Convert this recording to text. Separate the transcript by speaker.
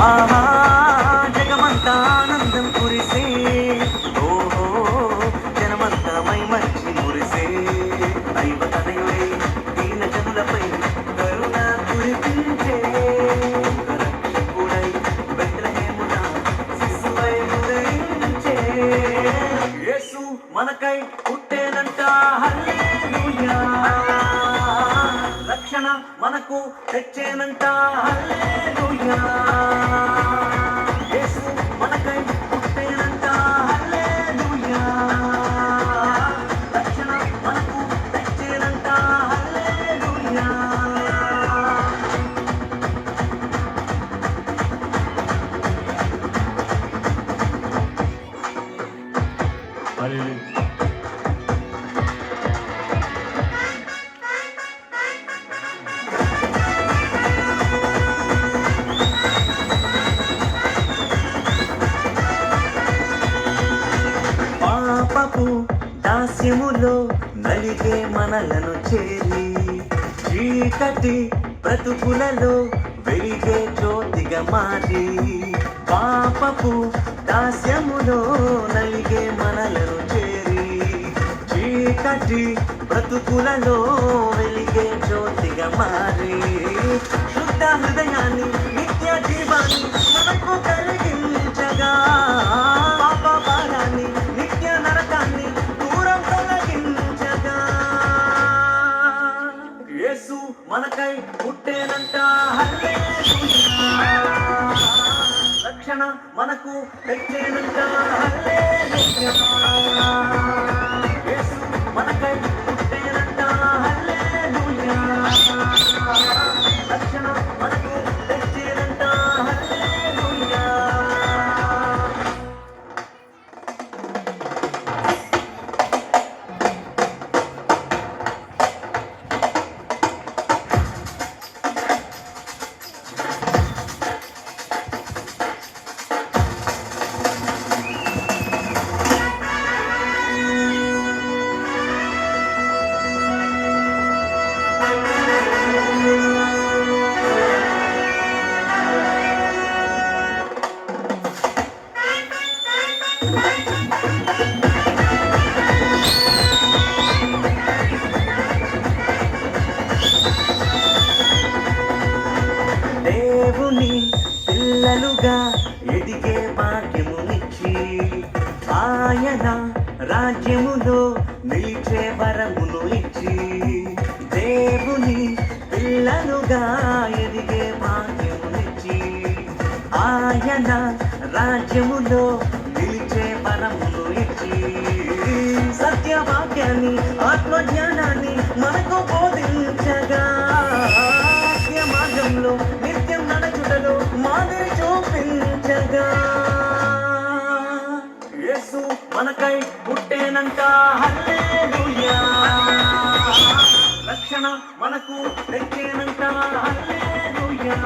Speaker 1: ఆహా జగమంతా ఆనందం కురిసే, ఓహో జనమంతా మై మంచి మురిసే. దైవ తనయుడే దీన జనులపై కరుణ కురిపించే, రక్షకుడై బెత్లెహేమున శిశువై ఉదయించే. యేసు మనకై పుట్టేనంట, హల్లెలూయా. రక్షణ మనకు తెచ్చేనంట, హల్లెలూయా. యేసు మనకై పుట్టేనంట, హల్లెలూయా. రక్షణ మనకు తెచ్చేనంట, హల్లెలూయా. హల్లెలూయా. పాపపు దాస్యములో నలిగే మనలను చేరి, చీకటి బ్రతుకులలో వెలిగే జ్యోతిగా మారి. పాపపు దాస్యములో నలిగే మనలను చేరి, చీకటి బ్రతుకులలో వెలిగే జ్యోతిగా మారి. శుద్ధ హృదయాన్ని నిత్య జీవాన్ని మనకు కలిగించగా, పాప భారాన్ని నిత్య నరకాన్ని దూరం తొలగించగా. యేసు మనకై పుట్టేనంట, హల్లెలూయా. రక్షణ మనకు తెచ్చేనంట, హల్లెలూయా. యేసు మనకై పుట్టేనంట, హల్లెలూయా. రక్షణ మనకు తెచ్చేనంట, హల్లెలూయా. దేవుని పిల్లలుగా ఎదిగే భాగ్యమునిచ్చి, ఆయన రాజ్యములో నిలిచే వరమును ఇచ్చి. దేవుని పిల్లలుగా ఎదిగే భాగ్యమునిచ్చి, ఆయన రాజ్యములో నిలిచే వరమును ఇచ్చి. సత్యవాక్యాన్ని ఆత్మజ్ఞానాన్ని మనకు బోధించగా, మార్గంలో నిత్యం నడచుటలో మాదిరి చూపించగా. యేసు మనకై పుట్టేనంట, హల్లెలూయా. రక్షణ మనకు తెచ్చేనంట, హల్లెలూయా.